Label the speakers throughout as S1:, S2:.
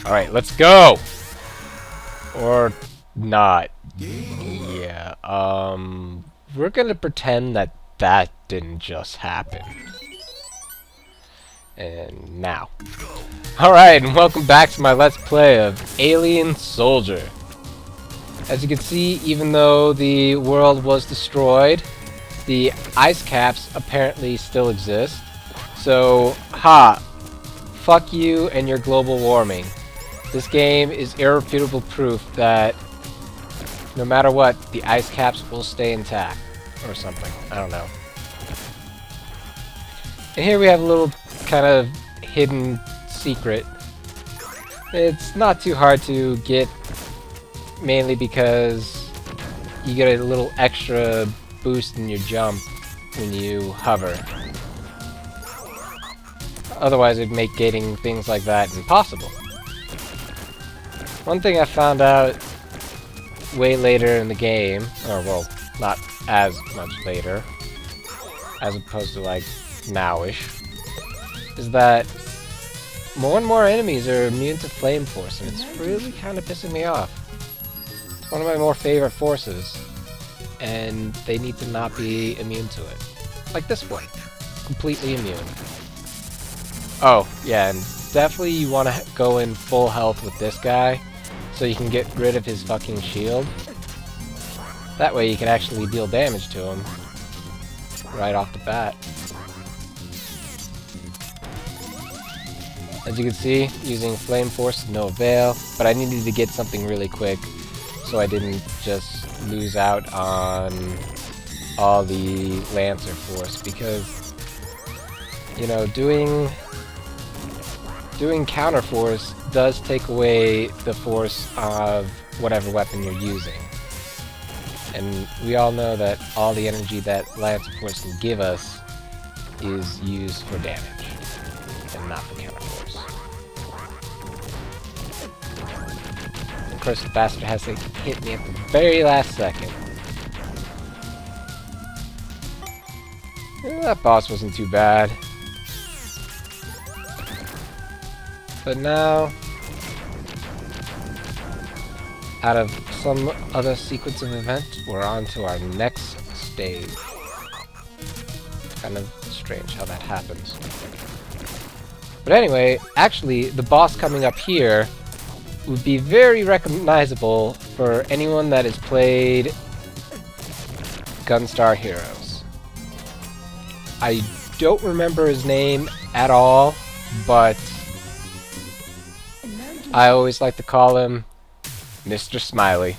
S1: Alright, let's go! Or not. Yeah, we're gonna pretend that that didn't just happen. And now. Alright, and welcome back to my Let's Play of Alien Soldier. As you can see, even though the world was destroyed, the ice caps apparently still exist. So, fuck you and your global warming. This game is irrefutable proof that no matter what, the ice caps will stay intact. Or something. I don't know. And here we have a little kind of hidden secret. It's not too hard to get, mainly because you get a little extra boost in your jump when you hover. Otherwise it'd make getting things like that impossible. One thing I found out way later in the game, or well, not as much later, as opposed to like nowish, is that more and more enemies are immune to Flame Force, and it's really kind of pissing me off. It's one of my more favorite forces, and they need to not be immune to it. Like this one. Completely immune. Oh, yeah, and definitely you want to go in full health with this guy, so you can get rid of his fucking shield. That way you can actually deal damage to him right off the bat. As you can see, using Flame Force to no avail, but I needed to get something really quick so I didn't just lose out on all the Lancer Force, because, you know, doing Counter Force does take away the force of whatever weapon you're using. And we all know that all the energy that Lancer Force can give us is used for damage, and not for Counter Force. Of course, the bastard has to hit me at the very last second. That boss wasn't too bad. But now, out of some other sequence of events, we're on to our next stage. Kind of strange how that happens. But anyway, actually, the boss coming up here would be very recognizable for anyone that has played Gunstar Heroes. I don't remember his name at all, but I always like to call him Mr. Smiley.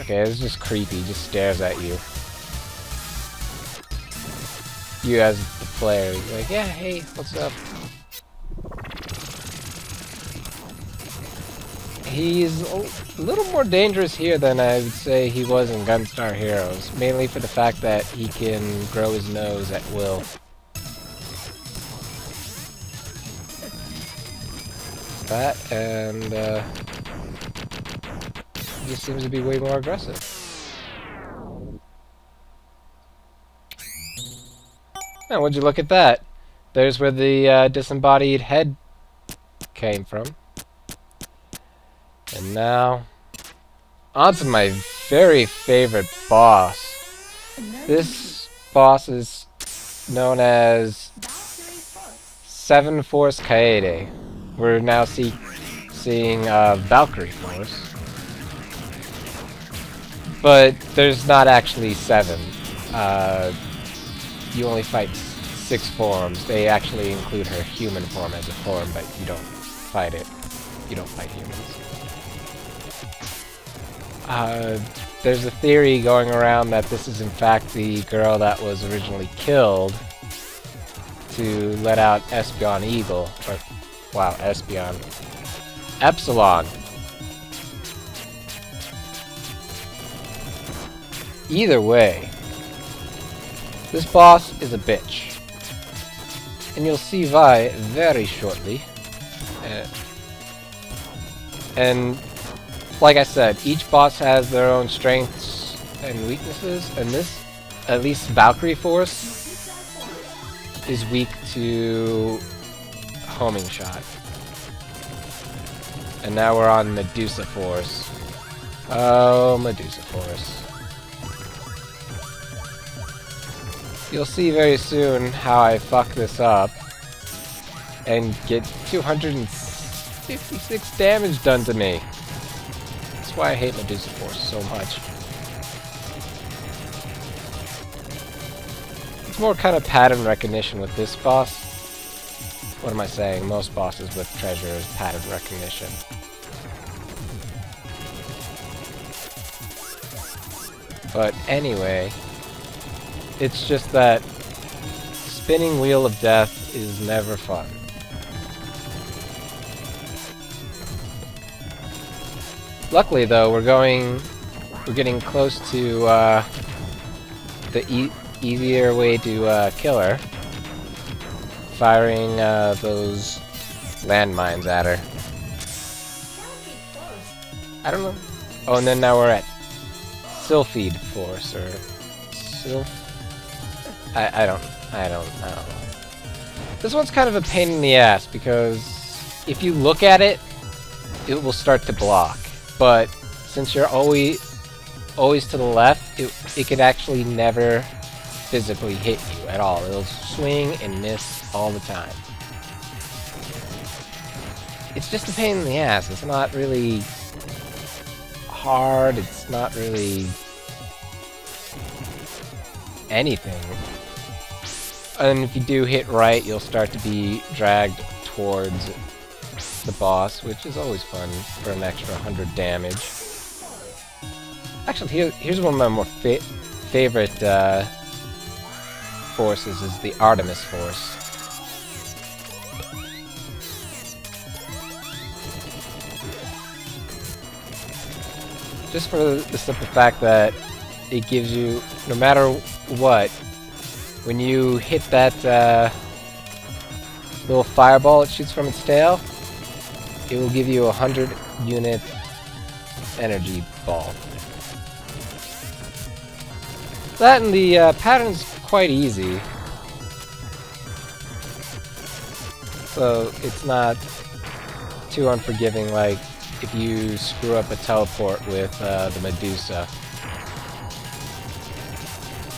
S1: Okay, this is just creepy. He just stares at you. You as the player, you're like, yeah, hey, what's up? He's a little more dangerous here than I would say he was in Gunstar Heroes, mainly for the fact that he can grow his nose at will. That, and he just seems to be way more aggressive. Now, would you look at that? There's where the disembodied head came from. And now, on to my very favorite boss. This boss is known as Seven Force Kaede. We're now seeing Valkyrie Force. But there's not actually 7. You only fight 6 forms. They actually include her human form as a form, but you don't fight it. You don't fight humans. There's a theory going around that this is in fact the girl that was originally killed to let out Espeon Eagle. Or, wow, Espeon. Epsilon. Either way, this boss is a bitch. And you'll see why very shortly. And like I said, each boss has their own strengths and weaknesses, and this, at least Valkyrie Force, is weak to homing shot. And now we're on Medusa Force. Oh, Medusa Force. You'll see very soon how I fuck this up and get 256 damage done to me. That's why I hate Medusa Force so much. It's more kind of pattern recognition with this boss. What am I saying? Most bosses with treasure is pattern recognition. But anyway, it's just that spinning Wheel of Death is never fun. Luckily though, we're getting close to the easier way to kill her. Firing those landmines at her. I don't know. Oh, and then now we're at Sylphid Force, or I don't know. This one's kind of a pain in the ass, because if you look at it, it will start to block. But since you're always to the left, it could actually never physically hit you at all. It'll swing and miss all the time. It's just a pain in the ass. It's not really hard. It's not really anything. And if you do hit right, you'll start to be dragged towards the boss, which is always fun for an extra 100 damage. Actually, here's one of my more favorite forces, is the Artemis Force. Just for the simple fact that it gives you, no matter what, when you hit that little fireball it shoots from its tail, it will give you 100 unit energy ball. That and the pattern's quite easy. So it's not too unforgiving like if you screw up a teleport with the Medusa.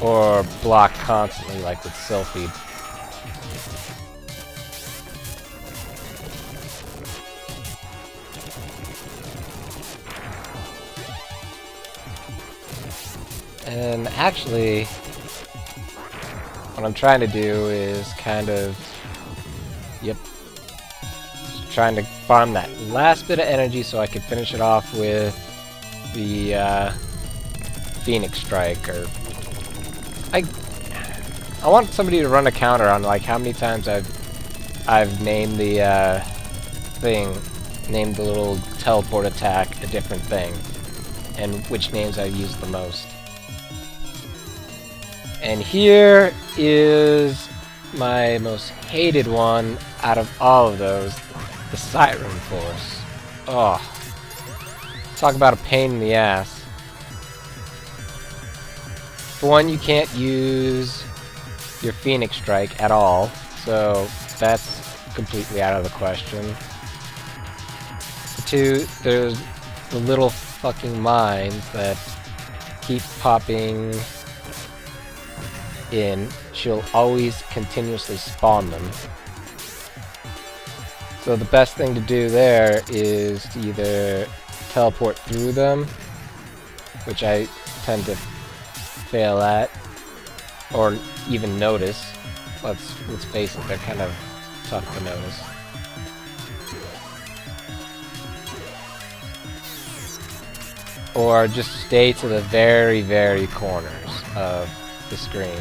S1: Or block constantly like with Sylphid. And actually, what I'm trying to do is kind of, trying to farm that last bit of energy so I can finish it off with the Phoenix Strike. Or I want somebody to run a counter on like how many times I've named the named the little teleport attack a different thing, and which names I've used the most. And here is my most hated one out of all of those, the Siren Force. Oh, talk about a pain in the ass. For one, you can't use your Phoenix Strike at all, so that's completely out of the question. For two, there's the little fucking mines that keep popping in. She'll always continuously spawn them. So the best thing to do there is to either teleport through them, which I tend to fail at, or even notice. Let's face it, they're kind of tough to notice. Or just stay to the very, very corners of the screen.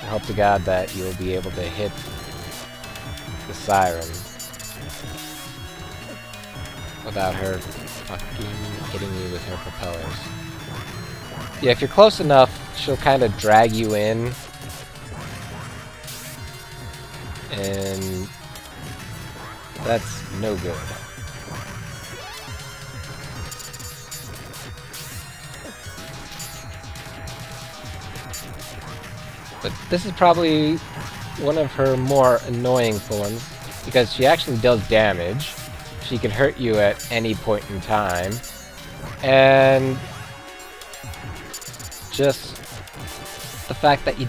S1: I hope to God that you'll be able to hit the Siren without her fucking hitting you with her propellers. Yeah, if you're close enough, she'll kind of drag you in, and that's no good. But this is probably one of her more annoying ones. because she actually does damage. She can hurt you at any point in time. And just the fact that you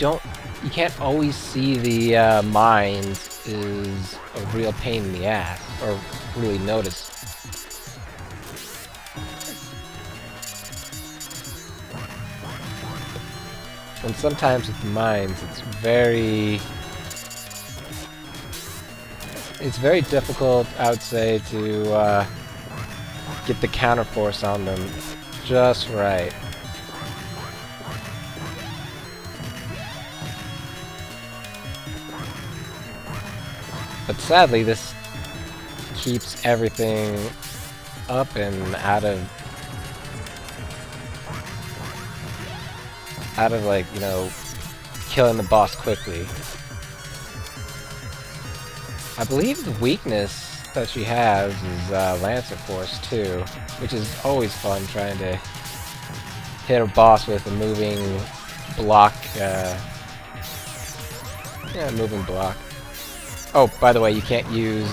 S1: can't always see the mines is a real pain in the ass, or really notice. And sometimes with the mines, it's very difficult, I would say, to get the counterforce on them just right. But sadly, this keeps everything up and out of like, you know, killing the boss quickly. I believe the weakness that she has is Lancer Force too, which is always fun trying to hit a boss with a moving block. Moving block. Oh, by the way, you can't use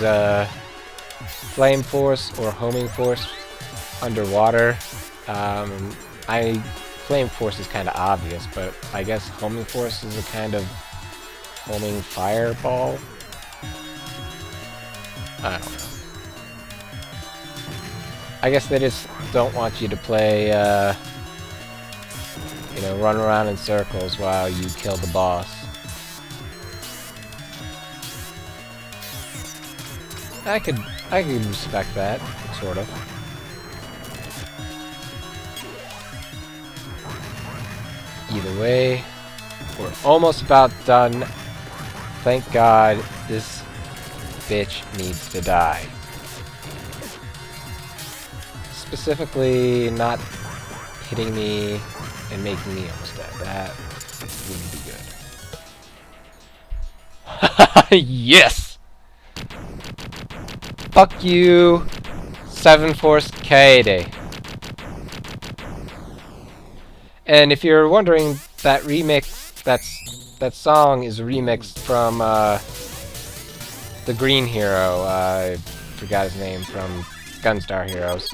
S1: Flame Force or Homing Force underwater. Flame Force is kind of obvious, but I guess Homing Force is a kind of homing fireball. I don't know. I guess they just don't want you to play, you know, run around in circles while you kill the boss. I could respect that, sort of. Either way, we're almost about done. Thank God this bitch needs to die. Specifically, not hitting me and making me almost dead. That wouldn't be good. Yes! Fuck you, 7 Force Kaede. And if you're wondering, that remix, that song is remixed from the Green Hero. I forgot his name, from Gunstar Heroes.